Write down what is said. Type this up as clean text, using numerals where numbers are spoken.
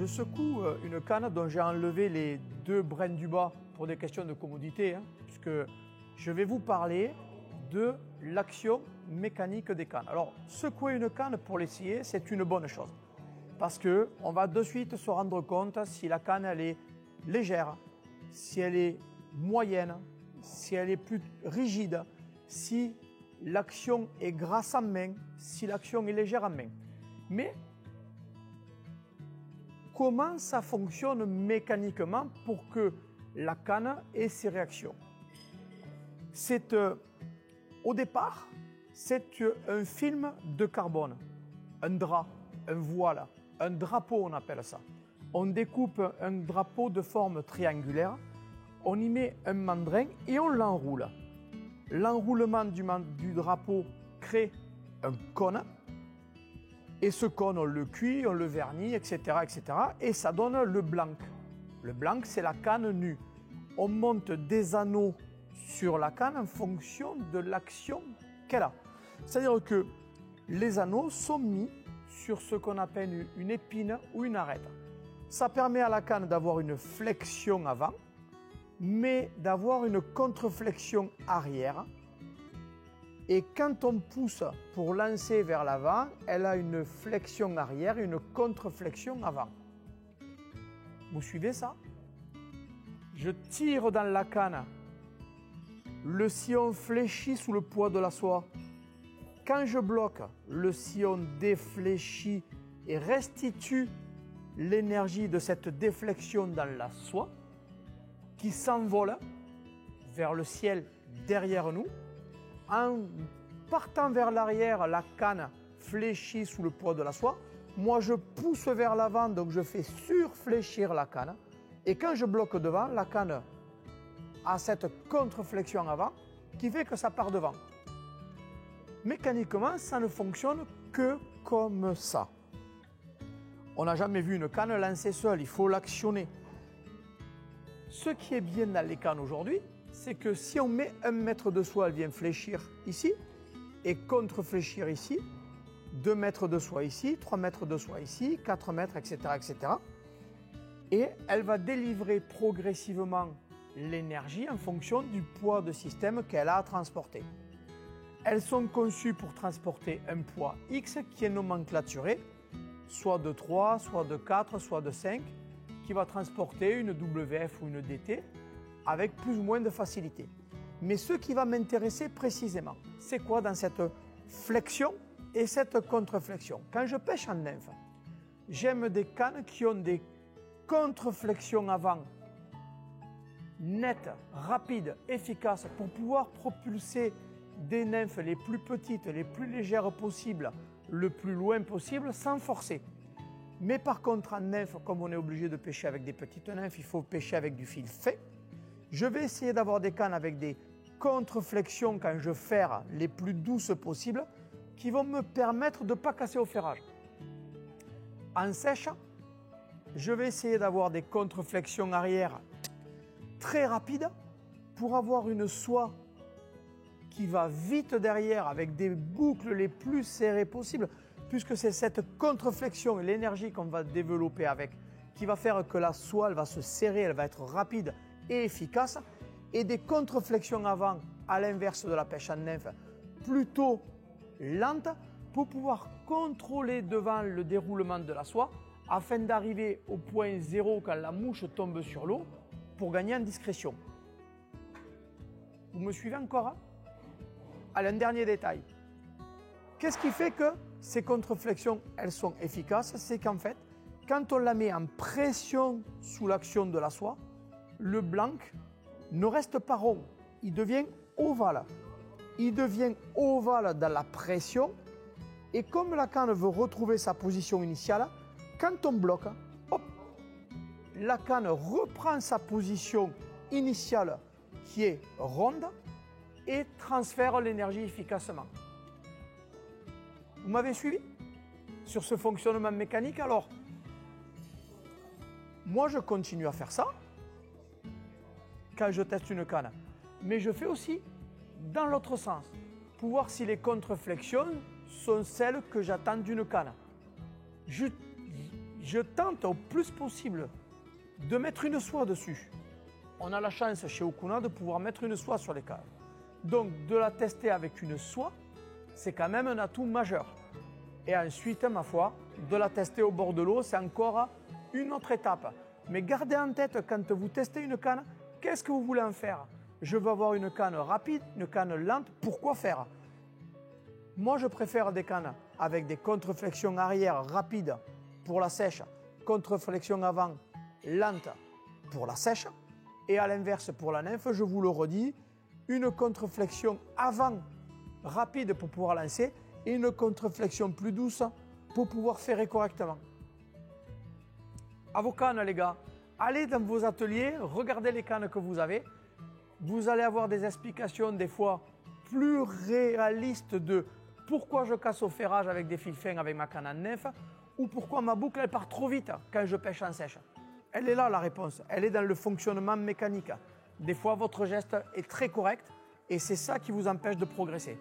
Je secoue une canne dont j'ai enlevé les deux brins du bas pour des questions de commodité, puisque je vais vous parler de l'action mécanique des cannes. Alors, secouer une canne pour l'essayer, c'est une bonne chose, parce qu'on va de suite se rendre compte si la canne elle est légère, si elle est moyenne, si elle est plus rigide, si l'action est grasse en main, si l'action est légère en main. Mais comment ça fonctionne mécaniquement pour que la canne ait ses réactions? C'est au départ, c'est un film de carbone, un drap, un voile, un drapeau on appelle ça. On découpe un drapeau de forme triangulaire, on y met un mandrin et on l'enroule. L'enroulement du drapeau crée un cône. Et ce cône, on le cuit, on le vernit, etc., etc. Et ça donne le blanc. Le blanc, c'est la canne nue. On monte des anneaux sur la canne en fonction de l'action qu'elle a. C'est-à-dire que les anneaux sont mis sur ce qu'on appelle une épine ou une arête. Ça permet à la canne d'avoir une flexion avant, mais d'avoir une contreflexion arrière. Et quand on pousse pour lancer vers l'avant, elle a une flexion arrière et une contreflexion avant. Vous suivez ça? Je tire dans la canne. Le sillon fléchit sous le poids de la soie. Quand je bloque, le sillon défléchit et restitue l'énergie de cette déflexion dans la soie qui s'envole vers le ciel derrière nous. En partant vers l'arrière, la canne fléchit sous le poids de la soie. Moi, je pousse vers l'avant, donc je fais surfléchir la canne. Et quand je bloque devant, la canne a cette contreflexion avant qui fait que ça part devant. Mécaniquement, ça ne fonctionne que comme ça. On n'a jamais vu une canne lancer seule, il faut l'actionner. Ce qui est bien dans les cannes aujourd'hui, c'est que si on met 1 mètre de soie, elle vient fléchir ici et contre-fléchir ici, 2 mètres de soie ici, 3 mètres de soie ici, 4 mètres, etc., etc. Et elle va délivrer progressivement l'énergie en fonction du poids de système qu'elle a à transporter. Elles sont conçues pour transporter un poids X qui est nomenclaturé, soit de 3, soit de 4, soit de 5, qui va transporter une WF ou une DT avec plus ou moins de facilité. Mais ce qui va m'intéresser précisément, c'est quoi dans cette flexion et cette contreflexion? Quand je pêche en nymphe, j'aime des cannes qui ont des contreflexions avant nettes, rapides, efficaces pour pouvoir propulser des nymphes les plus petites, les plus légères possibles, le plus loin possible sans forcer. Mais par contre en nymphe, comme on est obligé de pêcher avec des petites nymphes, il faut pêcher avec du fil fait. Je vais essayer d'avoir des cannes avec des contreflexions quand je ferre les plus douces possibles qui vont me permettre de ne pas casser au ferrage. En sèche, je vais essayer d'avoir des contreflexions arrière très rapides pour avoir une soie qui va vite derrière avec des boucles les plus serrées possibles, puisque c'est cette contreflexion et l'énergie qu'on va développer avec qui va faire que la soie elle va se serrer, elle va être rapide et efficace, et des contreflexions avant, à l'inverse de la pêche en nymphe, plutôt lente pour pouvoir contrôler devant le déroulement de la soie afin d'arriver au point zéro quand la mouche tombe sur l'eau pour gagner en discrétion. Vous me suivez encore? Allez, un dernier détail. Qu'est-ce qui fait que ces contreflexions, elles sont efficaces? C'est qu'en fait, quand on la met en pression sous l'action de la soie, le blanc ne reste pas rond, il devient ovale. Il devient ovale dans la pression et comme la canne veut retrouver sa position initiale, quand on bloque, hop, la canne reprend sa position initiale qui est ronde et transfère l'énergie efficacement. Vous m'avez suivi sur ce fonctionnement mécanique? Alors, moi je continue à faire ça quand je teste une canne, mais je fais aussi dans l'autre sens pour voir si les contreflexions sont celles que j'attends d'une canne. je tente au plus possible de mettre une soie dessus. On a la chance chez Okuna de pouvoir mettre une soie sur les cannes. Donc de la tester avec une soie, c'est quand même un atout majeur. Et ensuite, ma foi, de la tester au bord de l'eau, c'est encore une autre étape. Mais gardez en tête, quand vous testez une canne, qu'est-ce que vous voulez en faire? Je veux avoir une canne rapide, une canne lente, pourquoi faire? Moi, je préfère des cannes avec des contreflexions arrière rapides pour la sèche, contreflexion avant lente pour la sèche. Et à l'inverse, pour la nymphe, je vous le redis, une contreflexion avant rapide pour pouvoir lancer et une contreflexion plus douce pour pouvoir ferrer correctement. À vos cannes, les gars, allez dans vos ateliers, regardez les cannes que vous avez. Vous allez avoir des explications des fois plus réalistes de pourquoi je casse au ferrage avec des fils fins avec ma canne en nymphe ou pourquoi ma boucle elle part trop vite quand je pêche en sèche. Elle est là la réponse, elle est dans le fonctionnement mécanique. Des fois votre geste est très correct et c'est ça qui vous empêche de progresser.